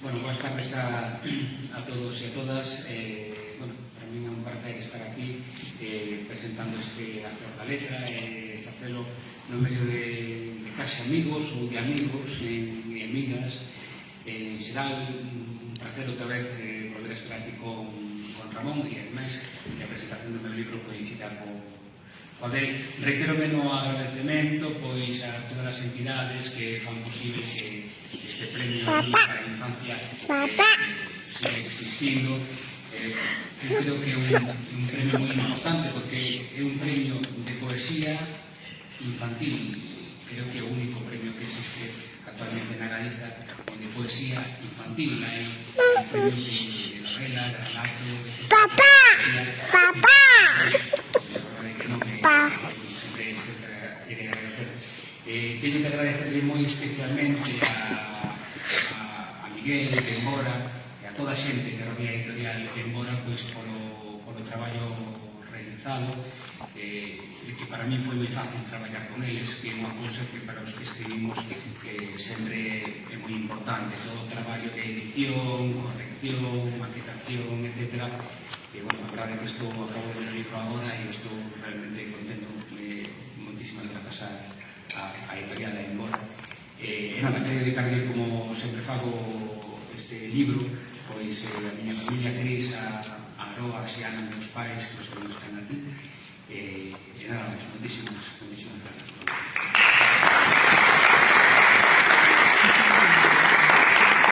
Bueno, boas tardes a todos e a todas. Para mí é un placer estar aquí presentando este A Flor da Letra e facelo no medio de case amigos ou de amigos e amigas. En xeral, un placer outra vez volver a estar aquí con Ramón e, ademais, que a presentación do meu libro coincida coa del. Reitérome no agradecemento pois a todas as entidades que fan posible que este premio para a infancia siga existindo. Creo que é un premio moi importante porque é un premio de poesía infantil. Creo que é o único premio que existe actualmente na Galiza de poesía infantil. Hai un premio de novela, de relato, de Papá! Papá! Teño que agradecerle moi especialmente a Miguel de Embora e a toda a xente que rodea a editorial de Embora polo traballo realizado, que para mí foi moi fácil traballar con eles, que é unha cousa que para os que escribimos sempre é moi importante, todo o traballo de edición, corrección, maquetación, etc. E, bueno, a verdade é que estou a cabo de ver o libro agora e estou realmente contento. Moitísimas grazas a editorial de Embora. E nada, quero dedicarle, como sempre fago, este libro, pois a miña familia Cris, a Aroa, a Xiana, meus pais, que os que non están aquí. E nada máis, moitísimas grazas.